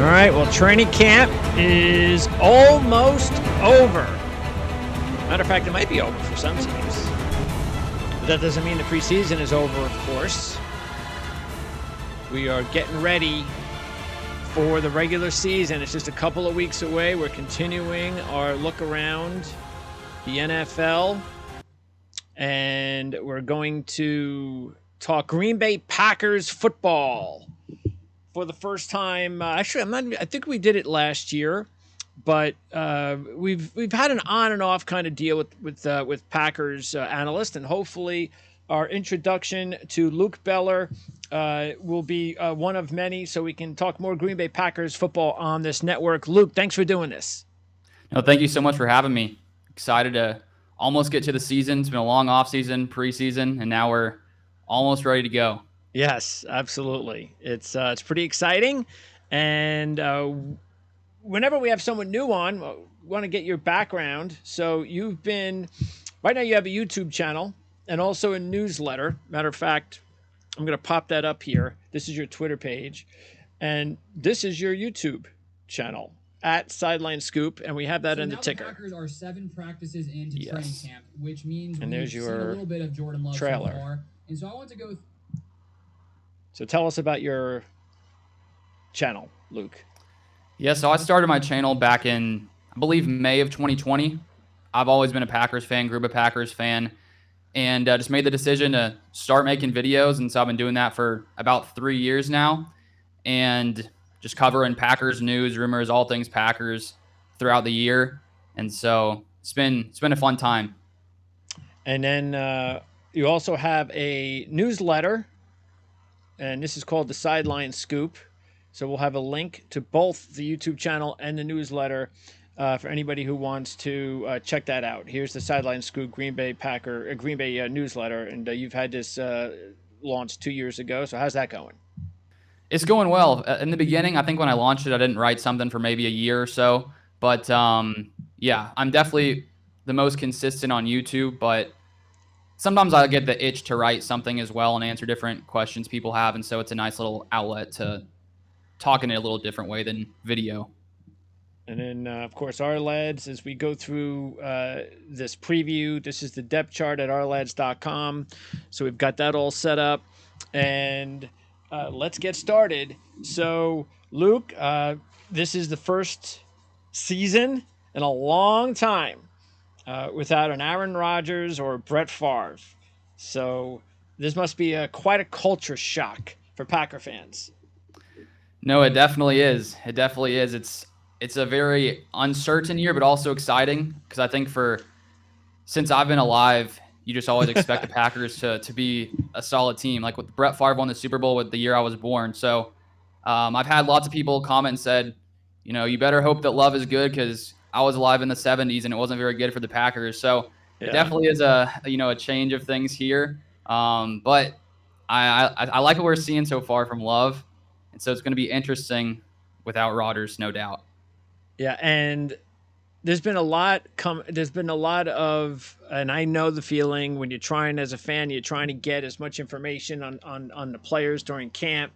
right, well, training camp is almost over. Matter of fact, it might be over for some teams. But that doesn't mean the preseason is over, of course. We are getting ready for the regular season. It's just a couple of weeks away. We're continuing our look around the NFL. And we're going to talk Green Bay Packers football for the first time. I think we did it last year, but we've had an on and off kind of deal with Packers analysts, and hopefully our introduction to Luke Beller will be one of many, so we can talk more Green Bay Packers football on this network. Luke, thanks for doing this. No, thank you so much for having me. Excited to almost get to the season. It's been a long off season, preseason, and now we're almost ready to go. Yes, absolutely. It's pretty exciting, and whenever we have someone new on, we want to get your background. So right now you have a YouTube channel and also a newsletter. Matter of fact, I'm going to pop that up here. This is your Twitter page, and this is your YouTube channel at Sideline Scoop, and we have that in the ticker. The Packers are 7 practices into training camp, which means there's we've your seen a little bit of Jordan Love trailer. so far. And so I want to go. So tell us about your channel, Luke. Yeah, so I started my channel back in, I believe, May of 2020. I've always been a Packers fan, grew up a Packers fan, and just made the decision to start making videos. And so I've been doing that for about 3 years now, and just covering Packers news, rumors, all things Packers throughout the year. And so it's been a fun time. And then you also have a newsletter, and this is called the Sideline Scoop. So we'll have a link to both the YouTube channel and the newsletter for anybody who wants to check that out. Here's the Sideline Scoop Green Bay newsletter, and you've had this launched 2 years ago. So how's that going? It's going well. In the beginning, I think when I launched it, I didn't write something for maybe a year or so. But yeah, I'm definitely the most consistent on YouTube. But sometimes I get the itch to write something as well and answer different questions people have. And so it's a nice little outlet to talk in a little different way than video. And then, of course, Ourlads, as we go through this preview, this is the depth chart at ourlads.com. So we've got that all set up. And let's get started. So, Luke, this is the first season in a long time without an Aaron Rodgers or Brett Favre. So this must be quite a culture shock for Packer fans. No, it definitely is. It definitely is. It's a very uncertain year, but also exciting, because I think since I've been alive, you just always expect the Packers to be a solid team. Like with Brett Favre won the Super Bowl with the year I was born. So I've had lots of people comment and said, you better hope that Love is good, because I was alive in the 70s and it wasn't very good for the Packers. So It definitely is a change of things here. But I like what we're seeing so far from Love. And so it's going to be interesting without Rodgers, no doubt. Yeah, and there's been a lot of, and I know the feeling when you're trying as a fan, you're trying to get as much information on the players during camp.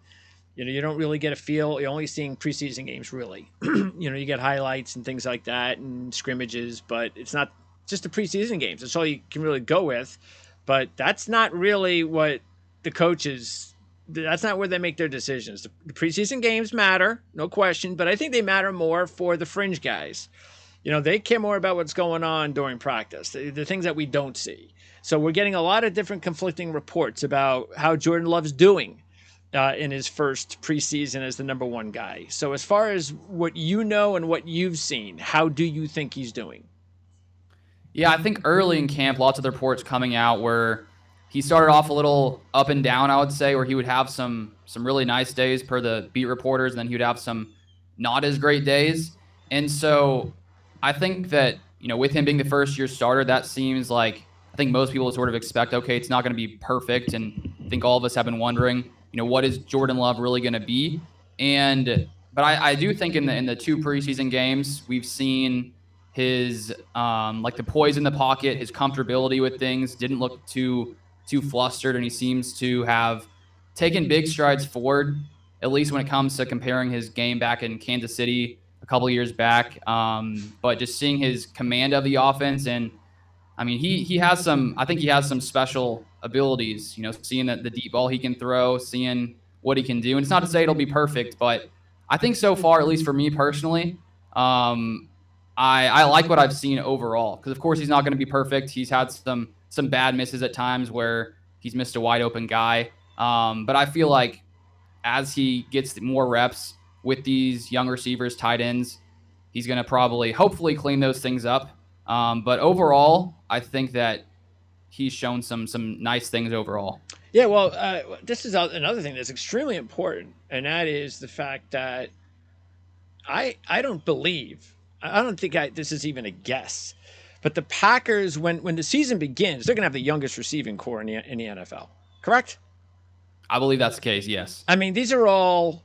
You don't really get a feel. You're only seeing preseason games, really. You get highlights and things like that and scrimmages, but it's not just the preseason games. That's all you can really go with. But that's not really what the coaches, that's not where they make their decisions. The preseason games matter, no question, but I think they matter more for the fringe guys. They care more about what's going on during practice, the things that we don't see. So we're getting a lot of different conflicting reports about how Jordan Love's doing in his first preseason as the number one guy. So as far as what you know and what you've seen, how do you think he's doing? Yeah, I think early in camp, lots of the reports coming out where he started off a little up and down, I would say, where he would have some really nice days per the beat reporters, and then he would have some not as great days. And so I think that, with him being the first-year starter, that seems like, I think most people sort of expect, okay, it's not going to be perfect. And I think all of us have been wondering, what is Jordan Love really going to be? But I do think in the 2 preseason games, we've seen his, the poise in the pocket, his comfortability with things, didn't look too flustered, and he seems to have taken big strides forward. at least when it comes to comparing his game back in Kansas City a couple years back. But just seeing his command of the offense, and I mean, he has some. I think he has some special abilities. Seeing the deep ball he can throw, seeing what he can do. And it's not to say it'll be perfect, but I think so far, at least for me personally, I like what I've seen overall. Because of course he's not going to be perfect. He's had some bad misses at times where he's missed a wide open guy. But I feel like as he gets more reps with these young receivers, tight ends, he's going to probably, hopefully, clean those things up. But overall, I think that he's shown some nice things overall. Yeah, well, this is another thing that's extremely important, and that is the fact that I don't think this is even a guess, but the Packers, when the season begins, they're going to have the youngest receiving core in the NFL, correct? I believe that's the case, yes. I mean, these are all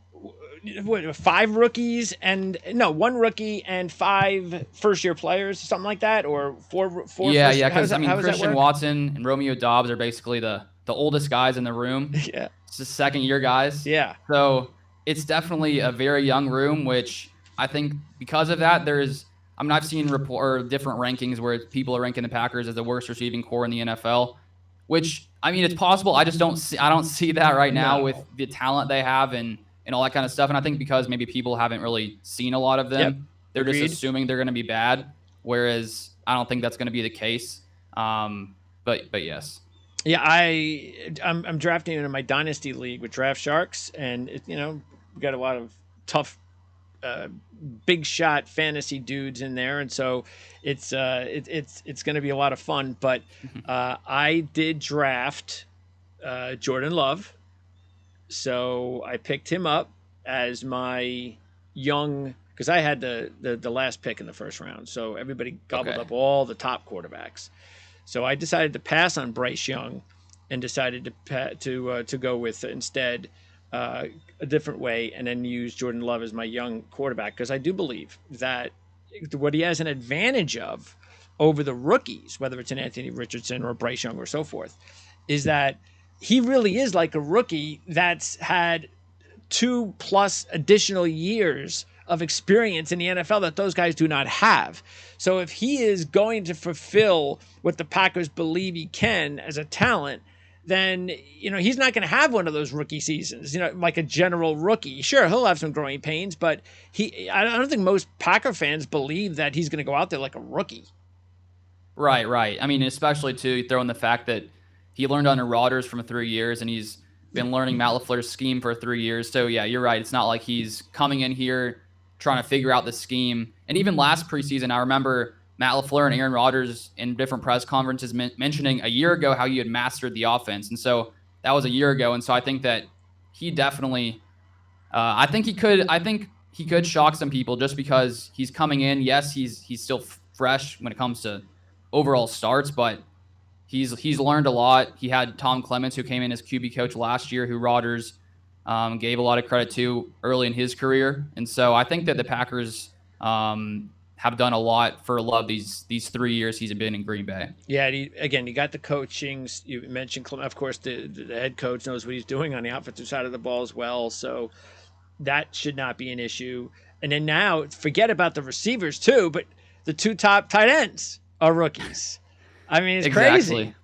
five rookies one rookie and five first-year players, something like that, or four. Yeah, because I mean, Christian Watson and Romeo Doubs are basically the oldest guys in the room. Yeah, it's the second-year guys. Yeah, so it's definitely a very young room, which I think because of that, I've seen different rankings where people are ranking the Packers as the worst receiving core in the NFL, which I mean, it's possible. I don't see that right now with the talent they have and all that kind of stuff. And I think because maybe people haven't really seen a lot of them, they're just assuming they're going to be bad. Whereas I don't think that's going to be the case. But yes. Yeah, I'm drafting in my dynasty league with Draft Sharks, and we got a lot of tough, big shot fantasy dudes in there, and so it's going to be a lot of fun. But I did draft Jordan Love. So I picked him up as my young, because I had the last pick in the first round. So everybody gobbled up all the top quarterbacks. So I decided to pass on Bryce Young and decided to go with instead a different way, and then use Jordan Love as my young quarterback, because I do believe that what he has an advantage of over the rookies, whether it's an Anthony Richardson or Bryce Young or so forth, is that he really is like a rookie that's had 2+ additional years of experience in the NFL that those guys do not have. So if he is going to fulfill what the Packers believe he can as a talent, then he's not going to have one of those rookie seasons, like a general rookie. Sure, he'll have some growing pains, but I don't think most Packer fans believe that he's going to go out there like a rookie. Right. I mean, especially too, throwing the fact that he learned under Rodgers for 3 years, and he's been learning Matt LaFleur's scheme for 3 years. So, yeah, you're right. It's not like he's coming in here trying to figure out the scheme. And even last preseason, I remember Matt LaFleur and Aaron Rodgers in different press conferences mentioning a year ago how he had mastered the offense. And so that was a year ago. And so I think that he definitely I think he could shock some people just because he's coming in. Yes, he's still fresh when it comes to overall starts, but He's learned a lot. He had Tom Clements, who came in as QB coach last year, who Rodgers gave a lot of credit to early in his career. And so I think that the Packers have done a lot for Love these 3 years he's been in Green Bay. Yeah, you got the coaching. You mentioned, of course, the head coach knows what he's doing on the offensive side of the ball as well. So that should not be an issue. And then now, forget about the receivers too, but the 2 top tight ends are rookies. I mean, it's crazy.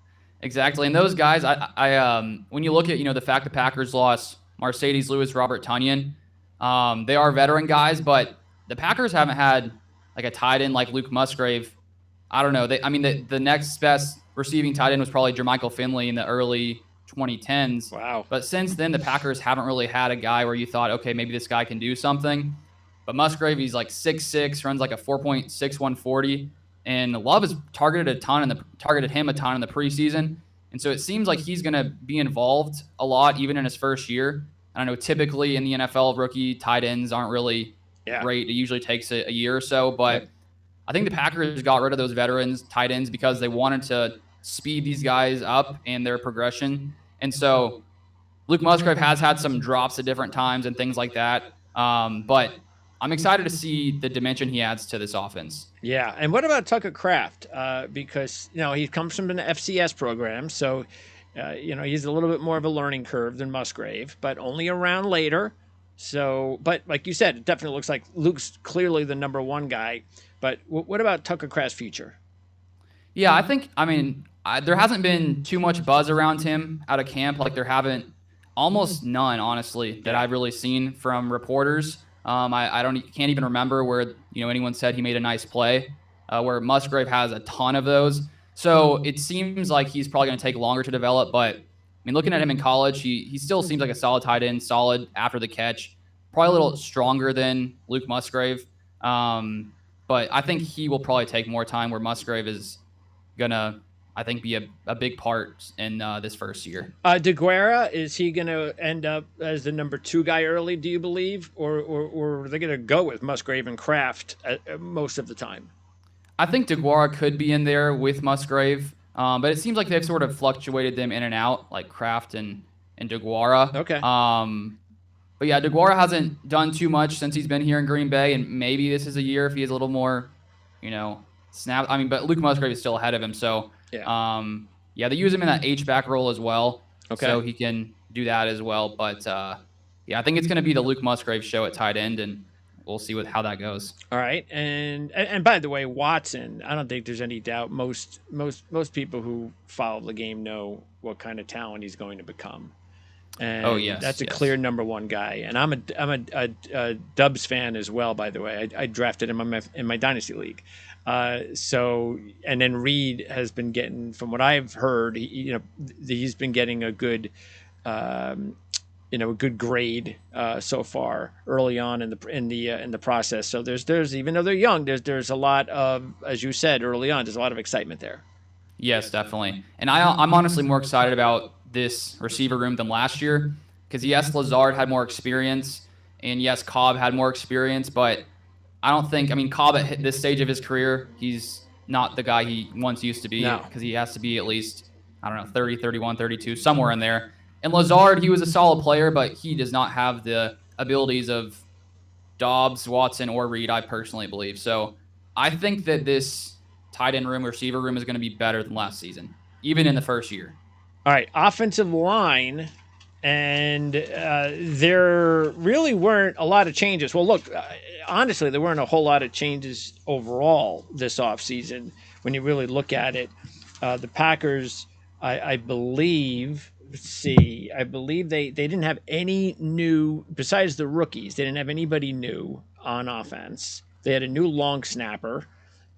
Exactly. And those guys, I when you look at, the fact the Packers lost Mercedes Lewis, Robert Tonyan, they are veteran guys, but the Packers haven't had like a tight end like Luke Musgrave. I don't know. The next best receiving tight end was probably Jermichael Finley in the early 2010s. Wow. But since then, the Packers haven't really had a guy where you thought, okay, maybe this guy can do something. But Musgrave, he's like 6'6", runs like a 4.61 40. And Love has targeted him a ton in the preseason. And so it seems like he's going to be involved a lot, even in his first year. I know typically in the NFL, rookie tight ends aren't really great. It usually takes a year or so. But I think the Packers got rid of those veterans tight ends because they wanted to speed these guys up and their progression. And so Luke Musgrave has had some drops at different times and things like that. But I'm excited to see the dimension he adds to this offense. Yeah, and what about Tucker Kraft? Because he comes from an FCS program, so he's a little bit more of a learning curve than Musgrave, but only around later. So, but like you said, it definitely looks like Luke's clearly the number one guy. But what about Tucker Kraft's future? Yeah, I think, I mean, there hasn't been too much buzz around him out of camp. Like, there haven't, almost none, honestly, that I've really seen from reporters. I can't even remember where, anyone said he made a nice play, where Musgrave has a ton of those. So it seems like he's probably going to take longer to develop. But, I mean, looking at him in college, he still seems like a solid tight end, solid after the catch, probably a little stronger than Luke Musgrave. But I think he will probably take more time, where Musgrave is gonna, I think, be a big part in this first year. DeGuara, is he gonna end up as the number two guy early? Do you believe, or are they gonna go with Musgrave and Kraft most of the time? I think DeGuara could be in there with Musgrave, but it seems like they've sort of fluctuated them in and out, like Kraft and DeGuara. Okay. But yeah, DeGuara hasn't done too much since he's been here in Green Bay, and maybe this is a year if he is a little more, snap. I mean, but Luke Musgrave is still ahead of him, so they use him in that H-back role as well, so he can do that as well. But I think it's going to be the Luke Musgrave show at tight end, and we'll see how that goes. All right, and by the way, Watson, I don't think there's any doubt. Most people who follow the game know what kind of talent he's going to become. And that's a clear number one guy. And I'm a Dubs fan as well, by the way. I drafted him in my dynasty league. And then Reed has been getting, from what I've heard, he's been getting a good, a good grade so far early on in the process. So there's even though they're young, there's a lot of, as you said early on, there's a lot of excitement there. Yes, definitely. And I'm honestly more excited about this receiver room than last year, because yes, Lazard had more experience, and yes, Cobb had more experience, but I don't think, Cobb at this stage of his career, he's not the guy he once used to be, because he has to be at least, 30, 31, 32, somewhere in there. And Lazard, he was a solid player, but he does not have the abilities of Dobbs, Watson, or Reed, I personally believe. So I think that this tight end room, receiver room is going to be better than last season, even in the first year. All right, offensive line, and there really weren't a lot of changes. Well, look, honestly, there weren't a whole lot of changes overall this offseason when you really look at it. The Packers, I believe, they didn't have any new, besides the rookies, they didn't have anybody new on offense. They had a new long snapper,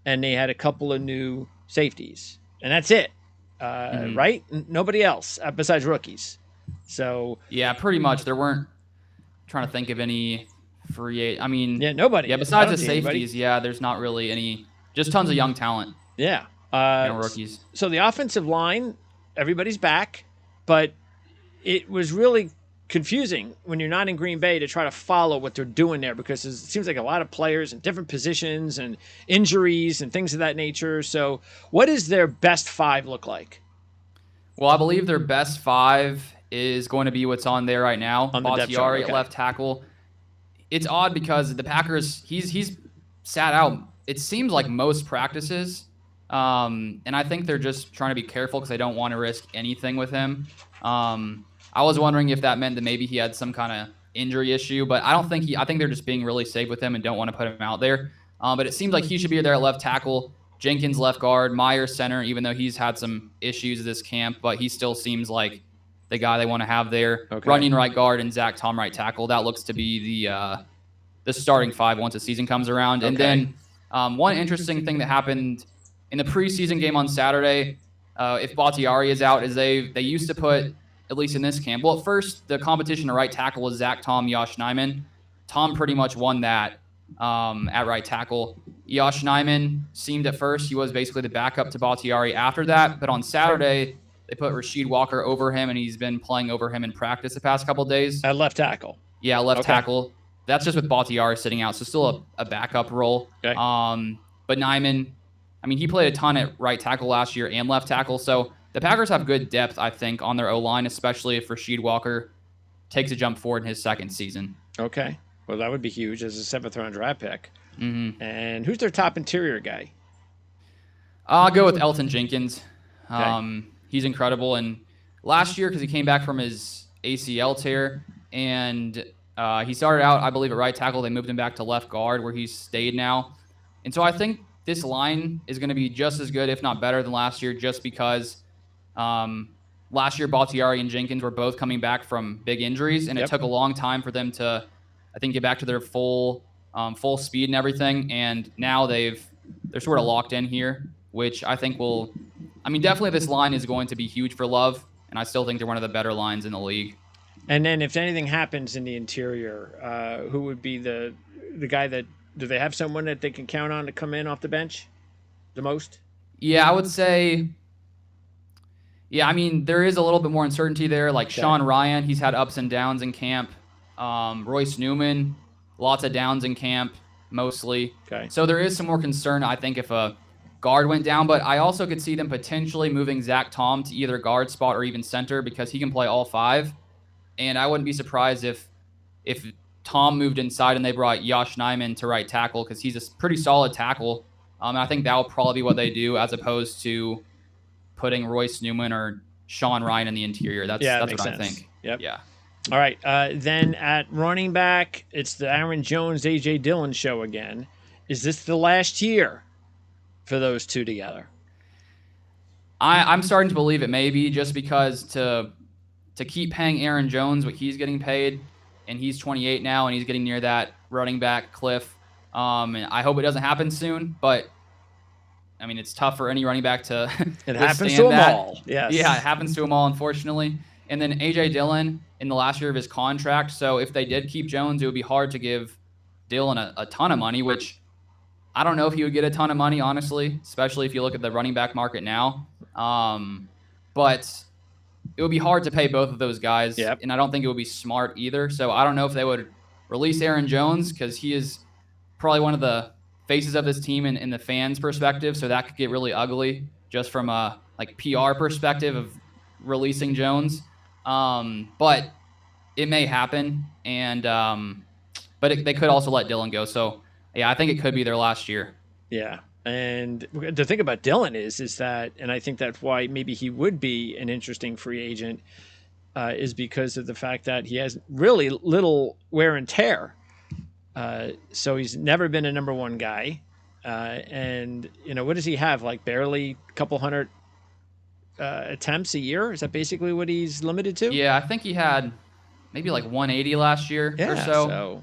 and they had a couple of new safeties, and that's it. Right? Nobody else besides rookies. So yeah, pretty much. There weren't, trying to think of any free. Nobody. Yeah, besides the safeties, there's not really any. Just tons of young talent. Yeah, rookies. So the offensive line, everybody's back, but it was really confusing when you're not in Green Bay to try to follow what they're doing there, because it seems like a lot of players in different positions and injuries and things of that nature. So what does their best five look like? Well, I believe their best five is going to be what's on there right now. Bakhtiari at left tackle. It's odd because the Packers, he's sat out, it seems like, most practices. And I think they're just trying to be careful because they don't want to risk anything with him. I was wondering if that meant that maybe he had some kind of injury issue, but I don't think I think they're just being really safe with him and don't want to put him out there. But it seems like he should be there at left tackle, Jenkins left guard, Myers center, even though he's had some issues this camp, but he still seems like the guy they want to have there. Running right guard and Zach Tom right tackle. That looks to be the starting five once the season comes around. And then one interesting thing that happened in the preseason game on Saturday, if Bakhtiari is out, is they used to put, at least in this camp, well, at first, the competition to right tackle was Zach Tom, Yosh Nijman. Tom pretty much won that at right tackle. Yosh Nijman seemed at first, he was basically the backup to Bakhtiari after that, but on Saturday, they put Rasheed Walker over him, and he's been playing over him in practice the past couple of days. At left tackle. Yeah, left tackle. That's just with Bakhtiari sitting out, so still a backup role. Okay. But Nijman, he played a ton at right tackle last year and left tackle, so the Packers have good depth, I think, on their O-line, especially if Rasheed Walker takes a jump forward in his second season. Okay. Well, that would be huge as a seventh-round draft pick. Mm-hmm. And who's their top interior guy? I'll go with Elton Jenkins. Okay. He's incredible. And last year, because he came back from his ACL tear, and He started out, I believe, at right tackle. They moved him back to left guard, where he's stayed now. And so I think this line is going to be just as good, if not better, than last year, just because last year Bakhtiari and Jenkins were both coming back from big injuries, and it took a long time for them to, I think, get back to their full speed and everything. And now they're sort of locked in here, which I think will, I mean, definitely this line is going to be huge for Love, and I still think they're one of the better lines in the league. And then if anything happens in the interior, who would be the guy that, do they have someone that they can count on to come in off the bench the most? Yeah, I would say, yeah, I mean, there is a little bit more uncertainty there. Like Sean Ryan, he's had ups and downs in camp. Royce Newman, lots of downs in camp, mostly. Okay. So there is some more concern, I think, if a guard went down. But I also could see them potentially moving Zach Tom to either guard spot or even center, because he can play all five. And I wouldn't be surprised if Tom moved inside and they brought Josh Nyman to right tackle, because he's a pretty solid tackle. And I think that will probably be what they do, as opposed to putting Royce Newman or Sean Ryan in the interior. That's what I think. Yep. Yeah. All right. Then at running back, it's the Aaron Jones, A.J. Dillon show again. Is this the last year for those two together? I'm starting to believe it may be, just because to keep paying Aaron Jones what he's getting paid, and he's 28 now, and he's getting near that running back cliff. And I hope it doesn't happen soon, but I mean, it's tough for any running back to it happens to them all. Yes. Yeah, it happens to them all, unfortunately. And then A.J. Dillon in the last year of his contract. So if they did keep Jones, it would be hard to give Dillon a ton of money, which I don't know if he would get a ton of money, honestly, especially if you look at the running back market now. But it would be hard to pay both of those guys. Yep. And I don't think it would be smart either. So I don't know if they would release Aaron Jones, because he is probably one of the faces of this team in the fans' perspective. So that could get really ugly, just from a PR perspective of releasing Jones. But it may happen, and but they could also let Dillon go. So yeah, I think it could be their last year. Yeah. And the thing about Dillon is that, and I think that's why maybe he would be an interesting free agent, is because of the fact that he has really little wear and tear. So he's never been a number one guy. And, what does he have? Like barely a couple hundred attempts a year? Is that basically what he's limited to? Yeah, I think he had maybe like 180 last year or so.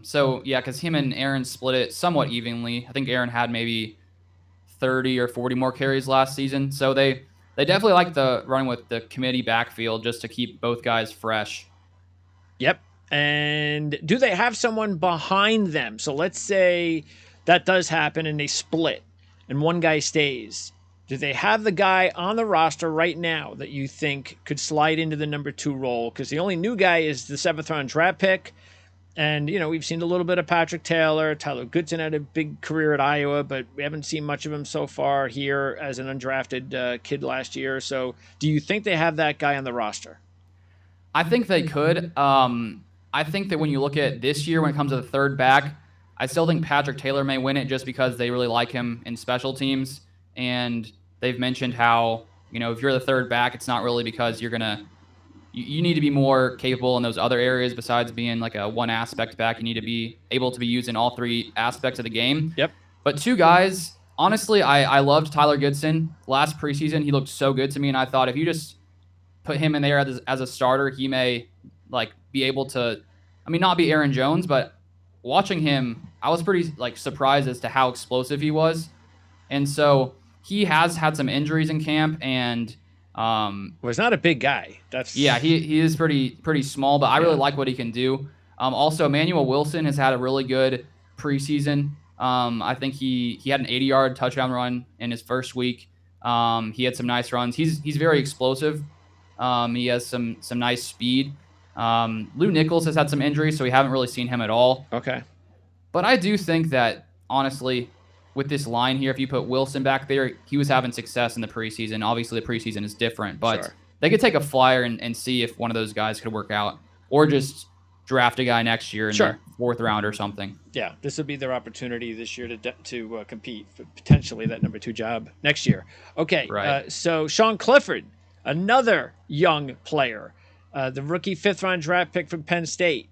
So yeah, because him and Aaron split it somewhat evenly. I think Aaron had maybe 30 or 40 more carries last season. So they definitely like the running with the committee backfield, just to keep both guys fresh. Yep. And do they have someone behind them? So let's say that does happen and they split and one guy stays. Do they have the guy on the roster right now that you think could slide into the number 2 role? Because the only new guy is the 7th round draft pick. And, we've seen a little bit of Patrick Taylor. Tyler Goodson had a big career at Iowa, but we haven't seen much of him so far here as an undrafted kid last year. So do you think they have that guy on the roster? I think they could. I think that when you look at this year, when it comes to the third back, I still think Patrick Taylor may win it, just because they really like him in special teams. And they've mentioned how, if you're the third back, it's not really because you're going to, you need to be more capable in those other areas besides being like a one aspect back. You need to be able to be used in all 3 aspects of the game. Yep. But 2 guys, honestly, I loved Tyler Goodson. Last preseason, he looked so good to me. And I thought if you just put him in there as a starter, he may be able to, not be Aaron Jones, but watching him, I was pretty surprised as to how explosive he was. And so he has had some injuries in camp, and he's not a big guy. He is pretty small, but I really like what he can do. Also, Emmanuel Wilson has had a really good preseason. I think he had an 80-yard touchdown run in his first week. He had some nice runs. He's very explosive. He has some nice speed. Lou Nichols has had some injuries, so we haven't really seen him at all. Okay. But I do think that, honestly, with this line here, if you put Wilson back there, he was having success in the preseason. Obviously, the preseason is different, but they could take a flyer and see if one of those guys could work out, or just draft a guy next year in the 4th round or something. Yeah, this would be their opportunity this year to compete for potentially that number 2 job next year. Okay, right. So Sean Clifford, another young player, the rookie 5th round draft pick from Penn State.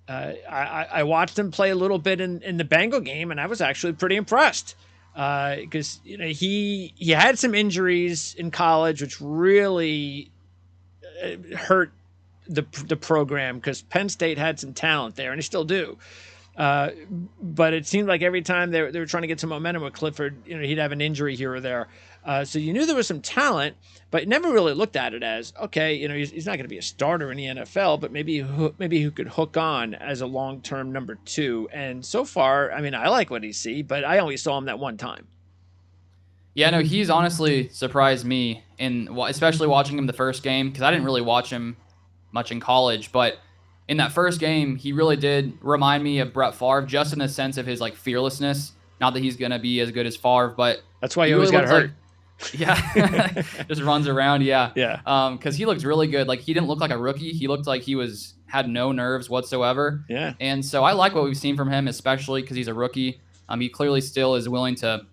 I watched him play a little bit in the Bengal game, and I was actually pretty impressed because he had some injuries in college, which really hurt the program because Penn State had some talent there, and they still do. Uh, but it seemed like every time they were trying to get some momentum with Clifford, he'd have an injury here or there. So you knew there was some talent, but never really looked at it as, okay, he's not going to be a starter in the NFL, but maybe he could hook on as a long-term number 2. And so far, I mean, I like what he see, but I only saw him that one time. Yeah, no, he's honestly surprised me, especially watching him the first game, because I didn't really watch him much in college, but in that first game, he really did remind me of Brett Favre, just in the sense of his fearlessness. Not that he's gonna be as good as Favre, but that's why he always got hurt. Yeah, just runs around. Yeah, yeah. Because he looked really good. He didn't look like a rookie. He looked like he had no nerves whatsoever. Yeah. And so I like what we've seen from him, especially because he's a rookie. He clearly still is willing to,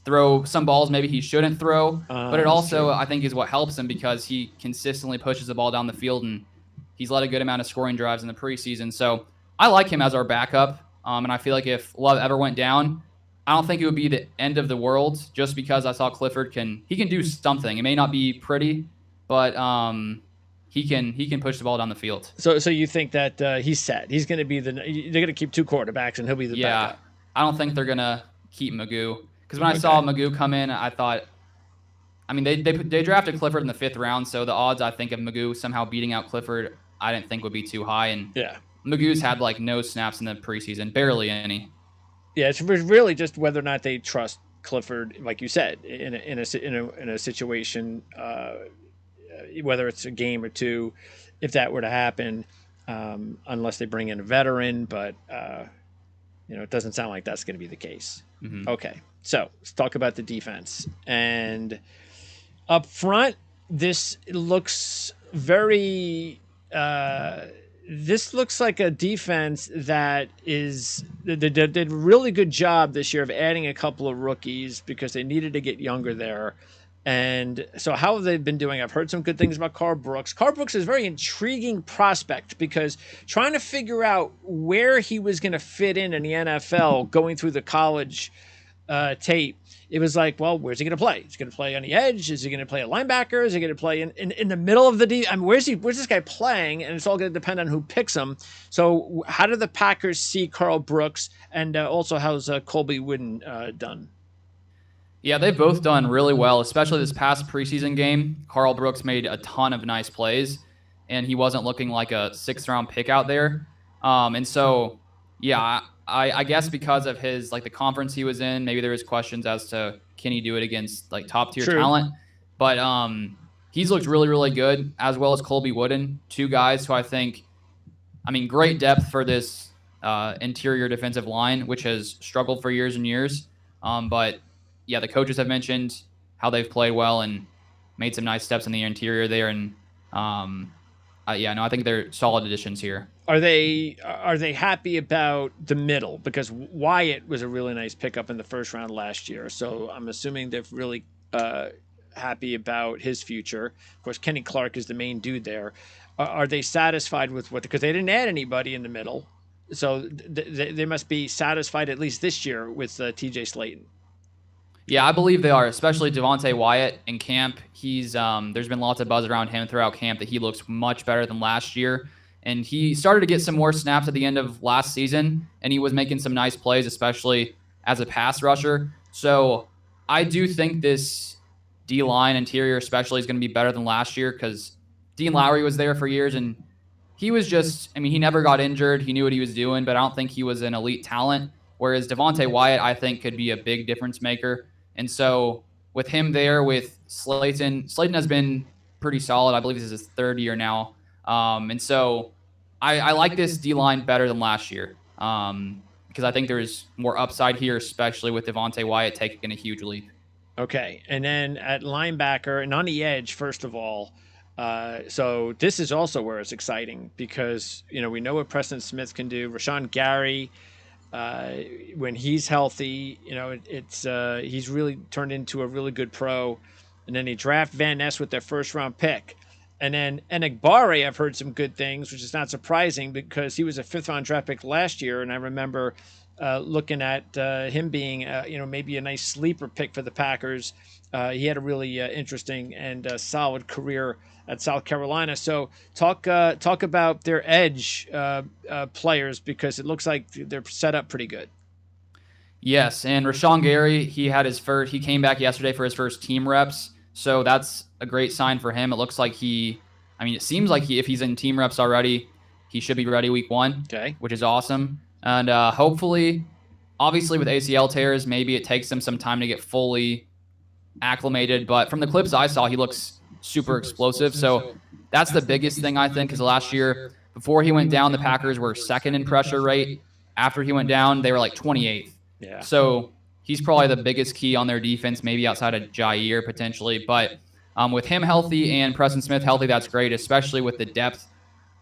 throw some balls maybe he shouldn't throw. But it also, I think, is what helps him because he consistently pushes the ball down the field, and he's led a good amount of scoring drives in the preseason. So I like him as our backup. And I feel like if Love ever went down, I don't think it would be the end of the world, just because I saw Clifford can do something. It may not be pretty, but he can push the ball down the field. So you think that he's set? He's going to be they're going to keep 2 quarterbacks, and he'll be the backup. I don't think they're going to keep Magoo, because when I saw Magoo come in, I thought, I mean, they drafted Clifford in the 5th round, so the odds, I think, of Magoo somehow beating out Clifford, I didn't think would be too high. And yeah, Magoo's had no snaps in the preseason, barely any. Yeah, it's really just whether or not they trust Clifford, like you said, in a situation, whether it's a game or 2, if that were to happen, unless they bring in a veteran. But it doesn't sound like that's going to be the case. Mm-hmm. Okay, so let's talk about the defense. And up front, this looks very. This looks like a defense that they did a really good job this year of adding a couple of rookies because they needed to get younger there. And so how have they been doing? I've heard some good things about Carl Brooks. Carl Brooks is a very intriguing prospect because trying to figure out where he was going to fit in the NFL going through the college tape, it was like, well, where's he going to play? Is he going to play on the edge? Is he going to play a linebacker? Is he going to play in the middle of the I mean, where's this guy playing? And it's all going to depend on who picks him. So how do the Packers see Carl Brooks, and also how's Colby Wooden done? Yeah, they've both done really well, especially this past preseason game. Carl Brooks made a ton of nice plays, and he wasn't looking like a 6th-round pick out there. And so, yeah, I guess because of his the conference he was in, maybe there was questions as to can he do it against top tier talent. But he's looked really, really good, as well as Colby Wooden, 2 guys who I think, great depth for this interior defensive line, which has struggled for years and years. But yeah, the coaches have mentioned how they've played well and made some nice steps in the interior there, and I think they're solid additions here. Are they happy about the middle? Because Wyatt was a really nice pickup in the 1st round last year, so I'm assuming they're really happy about his future. Of course, Kenny Clark is the main dude there. Are they satisfied with because they didn't add anybody in the middle, so they must be satisfied at least this year with T.J. Slaton. Yeah, I believe they are, especially Devonte Wyatt in camp. He's there's been lots of buzz around him throughout camp that he looks much better than last year. And he started to get some more snaps at the end of last season, and he was making some nice plays, especially as a pass rusher. So I do think this D-line interior especially is going to be better than last year because Dean Lowry was there for years, and he was just, he never got injured. He knew what he was doing, but I don't think he was an elite talent. Whereas Devonte Wyatt, I think, could be a big difference maker. And so with him there, with Slaton has been pretty solid. I believe this is his 3rd year now. And so I like this D-line better than last year because I think there's more upside here, especially with Devonte Wyatt taking a huge leap. Okay. And then at linebacker and on the edge, first of all, so this is also where it's exciting because, we know what Preston Smith can do. Rashawn Gary, when he's healthy, he's really turned into a really good pro. And then they draft Van Ness with their 1st round pick. And then Enagbare, I've heard some good things, which is not surprising because he was a 5th-round draft pick last year, and I remember looking at him being, maybe a nice sleeper pick for the Packers. He had a really interesting and solid career at South Carolina. So talk about their edge players, because it looks like they're set up pretty good. Yes, and Rashawn Gary, he came back yesterday for his first team reps, so that's a great sign for him. It looks like it seems like if he's in team reps already, he should be ready week 1, okay, which is awesome. And hopefully, obviously with ACL tears, maybe it takes him some time to get fully acclimated, but from the clips I saw, he looks super explosive. So that's the biggest thing, I think, is last year, before he went down, the Packers were 2nd in pressure rate. After he went down, they were like 28th. Yeah. So he's probably the biggest key on their defense, maybe outside of Jair potentially. But with him healthy and Preston Smith healthy, that's great, especially with the depth.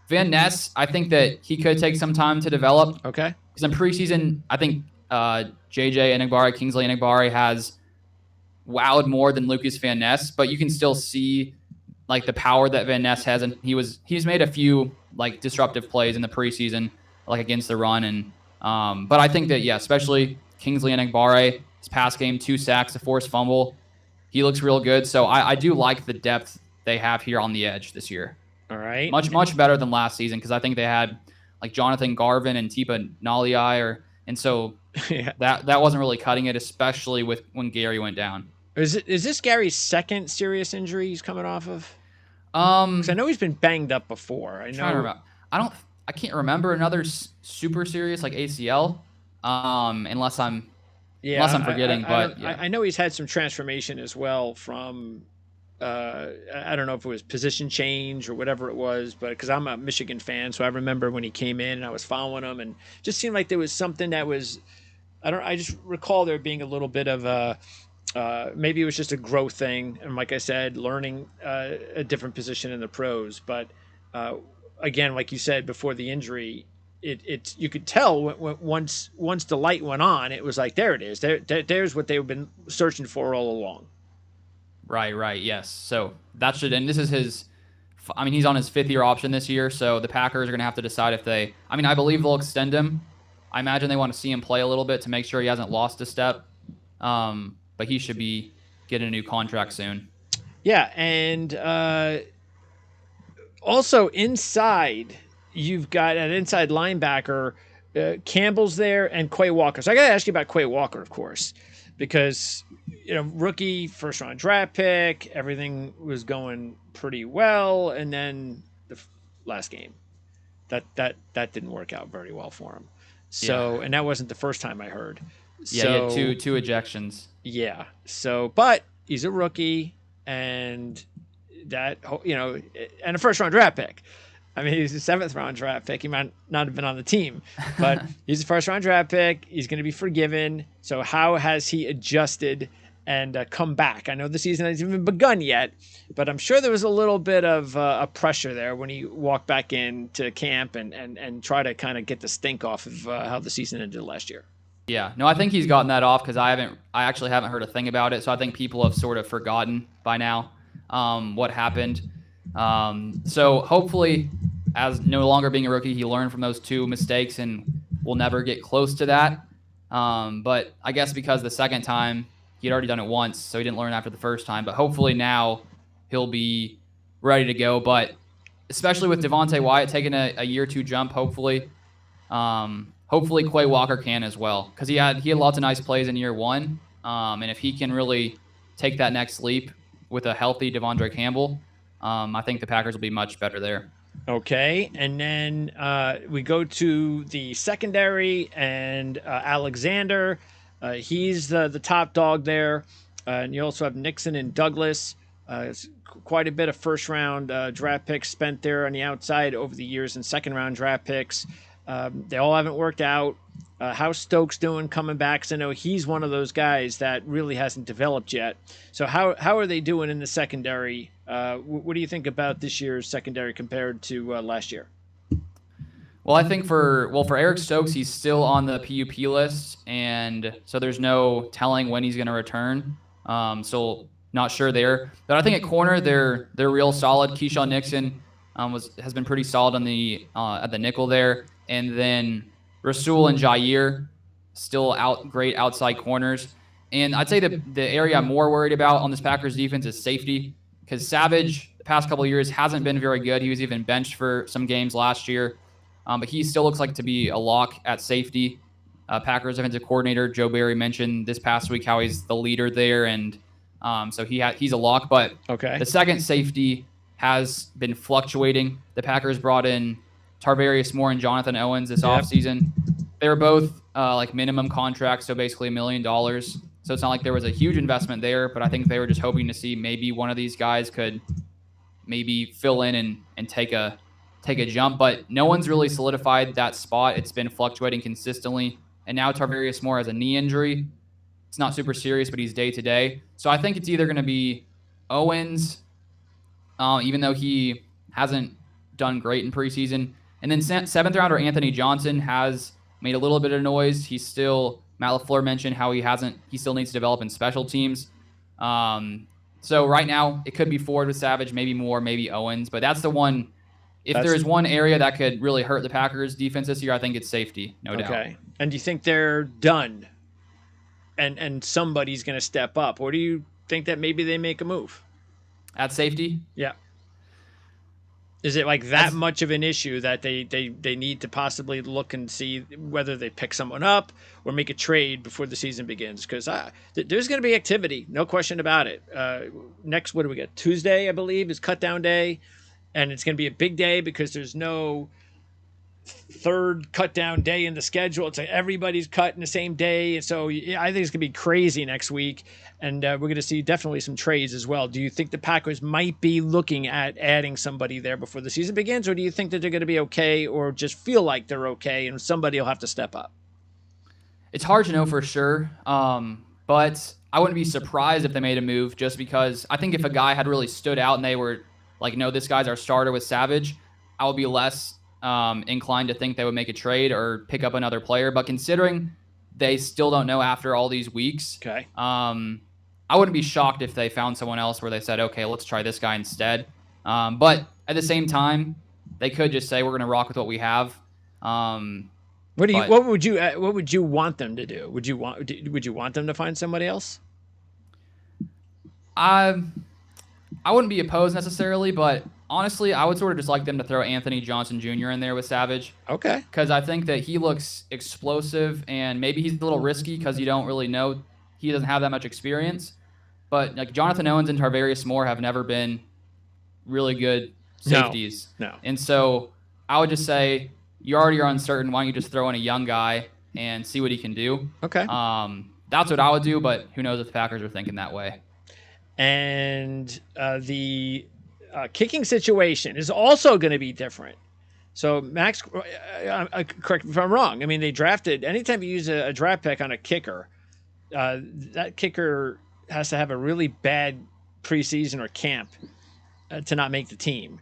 Van Ness, I think that he could take some time to develop. Okay. Because in preseason, I think Kingsley Enagbare has wowed more than Lucas Van Ness, but you can still see like the power that Van Ness has, and he's made a few like disruptive plays in the preseason, like against the run, and but I think that especially Kingsley Enagbare, his pass game, 2 sacks, a forced fumble, he looks real good. So I do like the depth they have here on the edge this year. All right, much better than last season, because I think they had like Jonathan Garvin and Tipa Naliai, and so yeah. that wasn't really cutting it, especially when Gary went down. Is this Gary's 2nd serious injury he's coming off of? 'Cause I know he's been banged up before. I can't remember another super serious like ACL, unless I'm forgetting. I know he's had some transformation as well from. I don't know if it was position change or whatever it was, but because I'm a Michigan fan, so I remember when he came in and I was following him, and just seemed like there was something that was. I just recall there being a little bit of a. Maybe it was just a growth thing, and like I said, learning a different position in the pros. But again, like you said before the injury, it you could tell once the light went on, it was like, there it is. There's what they've been searching for all along. Right. Yes. So that should, and this is his. He's on his 5th-year option this year, so the Packers are going to have to decide if they. I believe they'll extend him. I imagine they want to see him play a little bit to make sure he hasn't lost a step. But he should be getting a new contract soon. Yeah, and also inside, you've got an inside linebacker. Campbell's there, and Quay Walker. So I got to ask you about Quay Walker, of course, because rookie, 1st-round draft pick, everything was going pretty well, and then the last game, that didn't work out very well for him. So, and that wasn't the first time I heard. Yeah, he had two ejections. Yeah. So, but he's a rookie, and that and a 1st-round draft pick. He's a 7th-round draft pick. He might not have been on the team, but he's a 1st-round draft pick. He's going to be forgiven. So, how has he adjusted and come back? I know the season hasn't even begun yet, but I'm sure there was a little bit of a pressure there when he walked back into camp and try to kind of get the stink off of how the season ended last year. Yeah, no, I think he's gotten that off, because I actually haven't heard a thing about it. So I think people have sort of forgotten by now what happened. So hopefully, as no longer being a rookie, he learned from those 2 mistakes and will never get close to that. But I guess because the second time he'd already done it once, so he didn't learn after the first time. But hopefully now he'll be ready to go. But especially with Devontae Wyatt taking a year 2 jump, hopefully. Hopefully Quay Walker can as well, because he had lots of nice plays in year 1, and if he can really take that next leap with a healthy Devondre Campbell, I think the Packers will be much better there. Okay, and then we go to the secondary, and Alexander, he's the top dog there, and you also have Nixon and Douglas. It's quite a bit of 1st-round draft picks spent there on the outside over the years, and 2nd-round draft picks. They all haven't worked out. How's Stokes doing coming back? Because I know he's one of those guys that really hasn't developed yet. So how are they doing in the secondary? What do you think about this year's secondary compared to last year? Well, I think for Eric Stokes, he's still on the PUP list, and so there's no telling when he's going to return. So not sure there. But I think at corner they're real solid. Keyshawn Nixon has been pretty solid on the at the nickel there, and then Rasul and Jair still great outside corners. And I'd say the area I'm more worried about on this Packers defense is safety, because Savage the past couple of years hasn't been very good. He was even benched for some games last year, but he still looks like to be a lock at safety. Packers defensive coordinator Joe Barry mentioned this past week how he's the leader there, and so he's a lock. But the second safety has been fluctuating. The Packers brought in Tarvarius Moore and Jonathan Owens this offseason. They were both like minimum contracts, so basically $1 million. So it's not like there was a huge investment there, but I think they were just hoping to see maybe one of these guys could maybe fill in and take a jump. But no one's really solidified that spot. It's been fluctuating consistently. And now Tarvarius Moore has a knee injury. It's not super serious, but he's day-to-day. So I think it's either going to be Owens, even though he hasn't done great in preseason. And then seventh rounder Anthony Johnson has made a little bit of noise. He's still, Matt LaFleur mentioned how he still needs to develop in special teams. So right now it could be Ford with Savage, maybe Moore, maybe Owens, but that's the one. If there is one area that could really hurt the Packers defense this year, I think it's safety, no doubt. Okay. And do you think they're done and somebody's going to step up? Or do you think that maybe they make a move? At safety? Yeah. Is it like that much of an issue that they need to possibly look and see whether they pick someone up or make a trade before the season begins? Because there's going to be activity, no question about it. Next, what do we get? Tuesday, I believe, is cut down day. And it's going to be a big day because there's no third cut down day in the schedule. It's like everybody's cut in the same day. And so I think it's going to be crazy next week. And we're going to see definitely some trades as well. Do you think the Packers might be looking at adding somebody there before the season begins? Or do you think that they're going to be okay or just feel like they're okay and somebody will have to step up? It's hard to know for sure. But I wouldn't be surprised if they made a move, just because I think if a guy had really stood out and they were like, no, this guy's our starter with Savage, I would be less inclined to think they would make a trade or pick up another player. But considering they still don't know after all these weeks, I wouldn't be shocked if they found someone else where they said, okay, let's try this guy instead. But at the same time, they could just say, we're going to rock with what we have. What would you want them to do? Would you want them to find somebody else? I wouldn't be opposed necessarily, but honestly, I would sort of just like them to throw Anthony Johnson Jr. in there with Savage. Okay. Because I think that he looks explosive, and maybe he's a little risky because you don't really know. He doesn't have that much experience. But like Jonathan Owens and Tarvarius Moore have never been really good safeties. No. And so I would just say, you already are uncertain. Why don't you just throw in a young guy and see what he can do? Okay. That's what I would do, but who knows if the Packers are thinking that way. And the kicking situation is also going to be different. So Max, correct me if I'm wrong. I mean, they drafted, anytime you use a draft pick on a kicker, that kicker has to have a really bad preseason or camp to not make the team.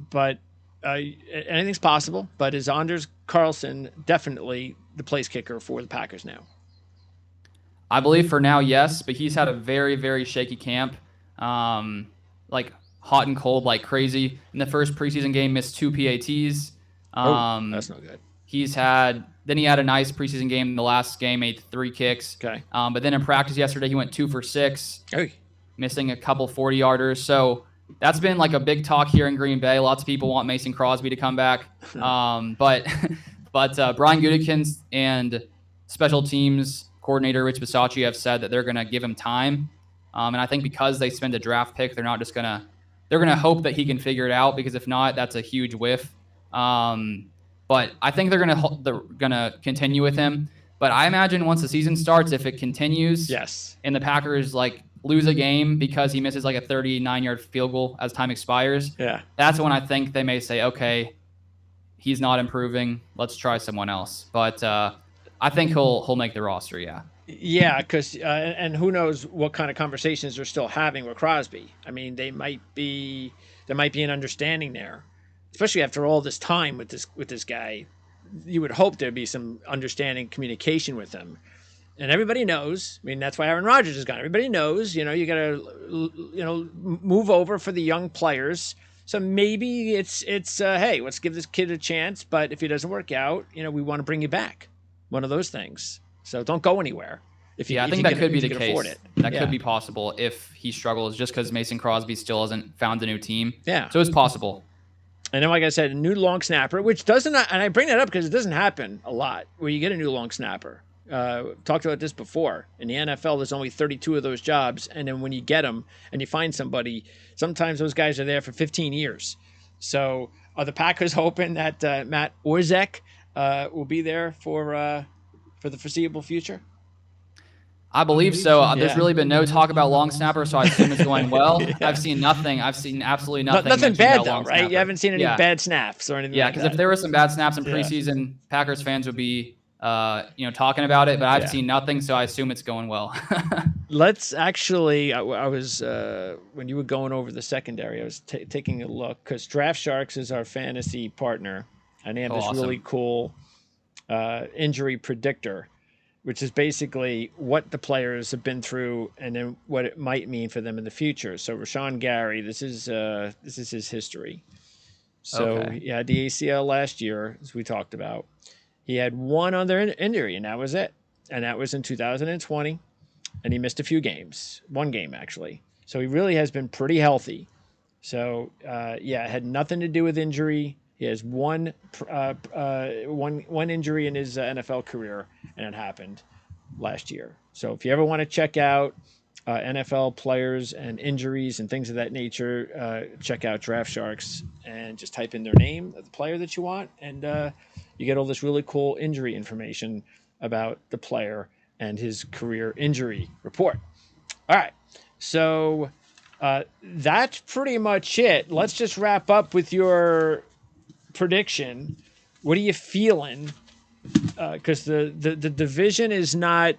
But anything's possible. But is Anders Carlson definitely the place kicker for the Packers now? I believe for now, yes, but he's had a very, very shaky camp, like hot and cold like crazy. In the first preseason game, missed 2 PATs. That's not good. He had a nice preseason game. The last game, made 3 kicks. Okay. But then in practice yesterday, he went 2 for 6, missing a couple 40-yarders. So that's been like a big talk here in Green Bay. Lots of people want Mason Crosby to come back. But Brian Gutekunst and special teams coordinator Rich Bisaccia have said that they're going to give him time. And I think because they spend a draft pick, they're not just going to – they're going to hope that he can figure it out, because if not, that's a huge whiff. But I think they're going to continue with him. But I imagine once the season starts, if it continues, and the Packers like lose a game because he misses like a 39-yard field goal as time expires, that's when I think they may say, okay, he's not improving. Let's try someone else. But I think he'll make the roster, Yeah, because and who knows what kind of conversations they're still having with Crosby. I mean, there might be an understanding there, especially after all this time with this guy. You would hope there'd be some understanding, communication with him. And everybody knows. I mean, that's why Aaron Rodgers is gone. Everybody knows. You got to move over for the young players. So maybe it's hey, let's give this kid a chance. But if he doesn't work out, we want to bring you back. One of those things. So don't go anywhere. I think that could be the case. That could be possible if he struggles, just because Mason Crosby still hasn't found a new team. Yeah. So it's possible. And then, like I said, a new long snapper, which doesn't, and I bring that up because it doesn't happen a lot where you get a new long snapper. Talked about this before. In the NFL, there's only 32 of those jobs. And then when you get them and you find somebody, sometimes those guys are there for 15 years. So are the Packers hoping that Matt Orzech will be there for the foreseeable future? I believe so. There's really been no talk about long snapper, so I assume it's going well. Yeah. I've seen nothing. I've seen absolutely nothing. Nothing bad, though, right? Snapper. You haven't seen any bad snaps or anything like that. Yeah, because if there were some bad snaps in preseason, Packers fans would be talking about it, but I've seen nothing, so I assume it's going well. Let's actually, I was, when you were going over the secondary, I was taking a look, because Draft Sharks is our fantasy partner, and they have this really cool injury predictor, which is basically what the players have been through and then what it might mean for them in the future. So Rashawn Gary, this is his history. So he had the ACL last year, as we talked about. He had one other injury, and that was it. And that was in 2020, and he missed a few games. One game, actually. So he really has been pretty healthy. So, it had nothing to do with injury. He has one injury in his NFL career, and it happened last year. So if you ever want to check out NFL players and injuries and things of that nature, check out Draft Sharks and just type in their name of the player that you want, and you get all this really cool injury information about the player and his career injury report. All right, so that's pretty much it. Let's just wrap up with your prediction. What are you feeling? Because the division is not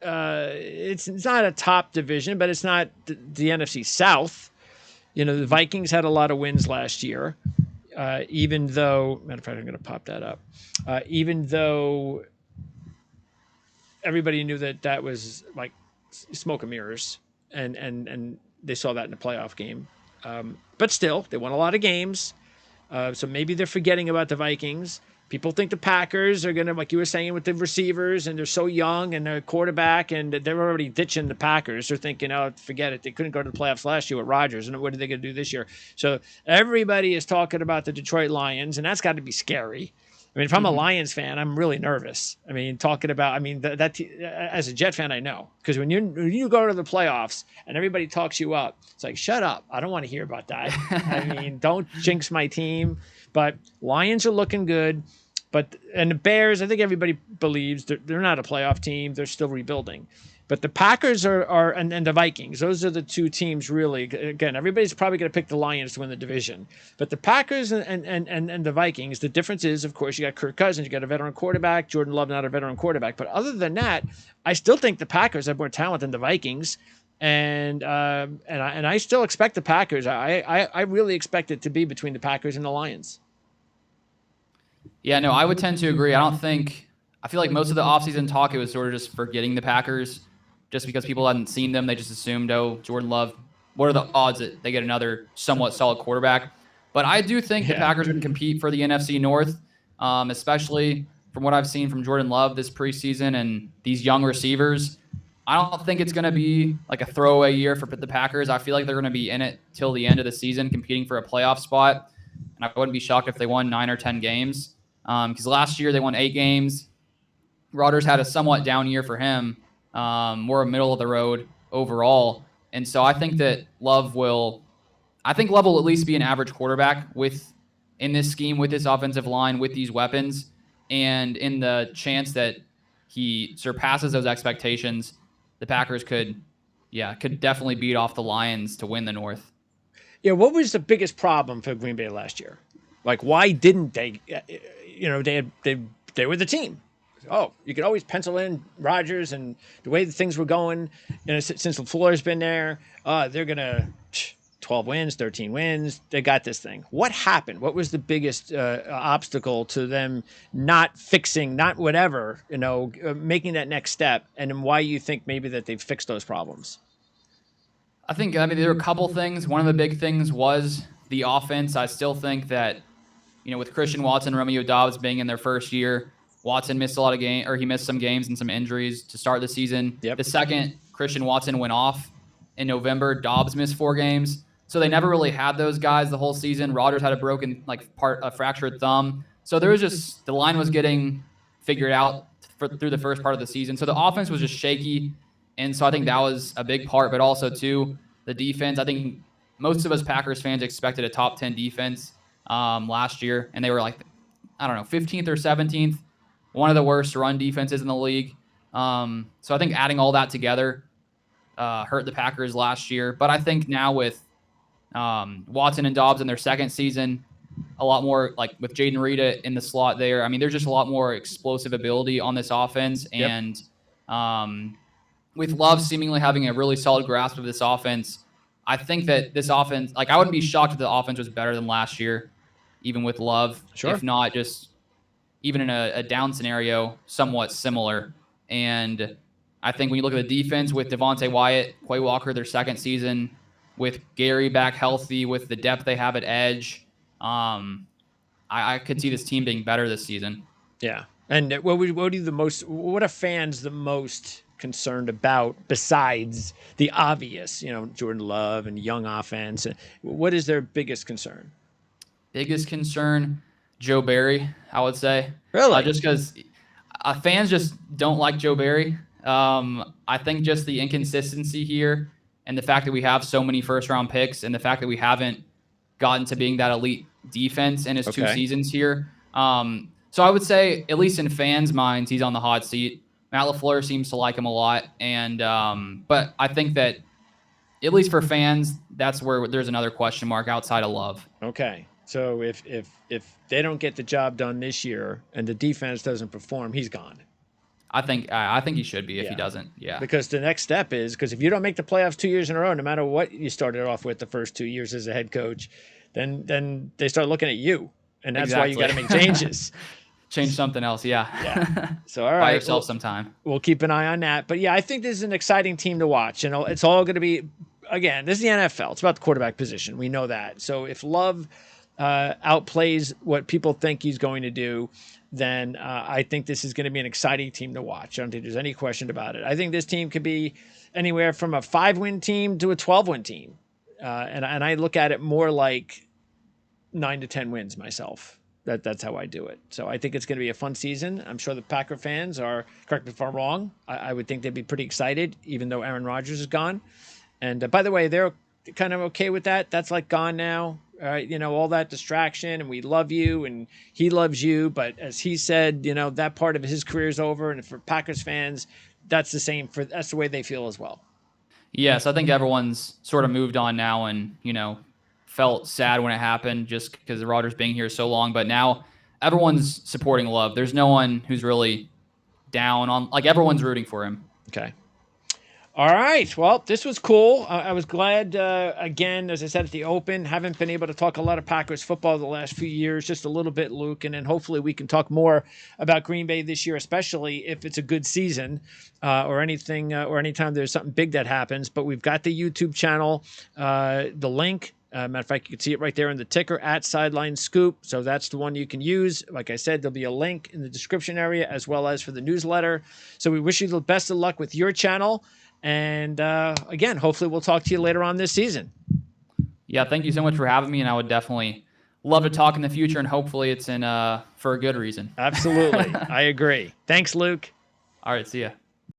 it's not a top division, but it's not the NFC South. The Vikings had a lot of wins last year, even though, matter of fact, I'm going to pop that up. Even though everybody knew that was like smoke and mirrors, and they saw that in the playoff game. But still, they won a lot of games. So maybe they're forgetting about the Vikings. People think the Packers are going to, like you were saying, with the receivers, and they're so young, and their quarterback, and they're already ditching the Packers. They're thinking, oh, forget it. They couldn't go to the playoffs last year with Rodgers, and what are they going to do this year? So everybody is talking about the Detroit Lions, and that's got to be scary. I mean, if I'm a Lions fan, I'm really nervous. I mean, that as a Jet fan, I know. Because when you go to the playoffs and everybody talks you up, it's like, shut up. I don't want to hear about that. I mean, don't jinx my team. But Lions are looking good. And the Bears, I think everybody believes they're not a playoff team. They're still rebuilding. But the Packers and the Vikings, those are the two teams really. Again, everybody's probably going to pick the Lions to win the division. But the Packers and the Vikings, the difference is, of course, you got Kirk Cousins, you got a veteran quarterback, Jordan Love, not a veteran quarterback. But other than that, I still think the Packers have more talent than the Vikings. And I still expect the Packers. I really expect it to be between the Packers and the Lions. Yeah, no, I would tend to agree. I feel like most of the offseason talk, it was sort of just forgetting the Packers. Just because people hadn't seen them, they just assumed, oh, Jordan Love, what are the odds that they get another somewhat solid quarterback? But I do think the Packers can compete for the NFC North, especially from what I've seen from Jordan Love this preseason and these young receivers. I don't think it's going to be like a throwaway year for the Packers. I feel like they're going to be in it till the end of the season, competing for a playoff spot. And I wouldn't be shocked if they won 9 or 10 games. Because last year they won 8 games. Rodgers had a somewhat down year for him. More middle of the road overall. And so I think that Love will at least be an average quarterback in this scheme, with this offensive line, with these weapons, and in the chance that he surpasses those expectations, the Packers could definitely beat off the Lions to win the North. Yeah. What was the biggest problem for Green Bay last year? Like, why didn't they, they were the team. Oh, you could always pencil in Rodgers and the way that things were going, since LaFleur's been there, they're going to 12 wins, 13 wins. They got this thing. What happened? What was the biggest obstacle to them not fixing, not whatever, making that next step? And then why you think maybe that they've fixed those problems? I mean, there were a couple things. One of the big things was the offense. I still think that, with Christian Watson and Romeo Doubs being in their first year, Watson missed a lot of games, or he missed some games and some injuries to start the season. Yep. The second Christian Watson went off in November, Doubs missed 4 games. So they never really had those guys the whole season. Rodgers had a fractured thumb. So there was just, the line was getting figured out through the first part of the season. So the offense was just shaky. And so I think that was a big part, but also too, the defense. I think most of us Packers fans expected a top 10 defense last year, and they were 15th or 17th, one of the worst run defenses in the league. So I think adding all that together hurt the Packers last year. But I think now with Watson and Doubs in their second season, a lot more with Jaden Reed in the slot there. I mean, there's just a lot more explosive ability on this offense. Yep. And with Love seemingly having a really solid grasp of this offense, I think that this offense, I wouldn't be shocked if the offense was better than last year, even with Love. Sure. If not, just even in a down scenario, somewhat similar. And I think when you look at the defense with Devontae Wyatt, Quay Walker, their second season, with Gary back healthy, with the depth they have at edge, I could see this team being better this season. Yeah. And what are fans the most concerned about besides the obvious, Jordan Love and young offense? What is their biggest concern? Biggest concern, Joe Barry, I would say. Really? Just because fans just don't like Joe Barry. I think just the inconsistency here and the fact that we have so many first-round picks and the fact that we haven't gotten to being that elite defense in his 2 seasons here. So I would say, at least in fans' minds, he's on the hot seat. Matt LaFleur seems to like him a lot. And but I think that, at least for fans, that's where there's another question mark outside of Love. Okay. So if they don't get the job done this year and the defense doesn't perform, he's gone. I think he should be if he doesn't. Yeah. Because the next step is, because if you don't make the playoffs 2 years in a row, no matter what you started off with the first 2 years as a head coach, then they start looking at you, and that's why you got to make changes. Change something else. Yeah. Yeah. So all right, buy yourself some time. We'll keep an eye on that. But yeah, I think this is an exciting team to watch. It's all going to be, again, this is the NFL. It's about the quarterback position. We know that. So if Love outplays what people think he's going to do, then I think this is going to be an exciting team to watch. I don't think there's any question about it. I think this team could be anywhere from a 5-win team to a 12-win team. And I look at it more like 9 to 10 wins myself. That's how I do it. So I think it's going to be a fun season. I'm sure the Packer fans are, correct me if I'm wrong, I would think they'd be pretty excited, even though Aaron Rodgers is gone. And by the way, they're kind of okay with that. That's gone now. All right, all that distraction, and we love you, and he loves you. But as he said, that part of his career is over. And for Packers fans, that's the same. That's the way they feel as well. Yes, I think everyone's sort of moved on now, and felt sad when it happened, just because of Rodgers being here so long. But now everyone's supporting Love. There's no one who's really down on. Everyone's rooting for him. Okay. All right. Well, this was cool. I was glad, again, as I said at the open, haven't been able to talk a lot of Packers football the last few years, just a little bit, Luke. And then hopefully we can talk more about Green Bay this year, especially if it's a good season or anything, or anytime there's something big that happens. But we've got the YouTube channel, the link. Matter of fact, you can see it right there in the ticker at Sideline Scoop. So that's the one you can use. Like I said, there'll be a link in the description area as well as for the newsletter. So we wish you the best of luck with your channel. And again, hopefully we'll talk to you later on this season. Yeah, thank you so much for having me. And I would definitely love to talk in the future. And hopefully it's for a good reason. Absolutely. I agree. Thanks, Luke. All right. See ya.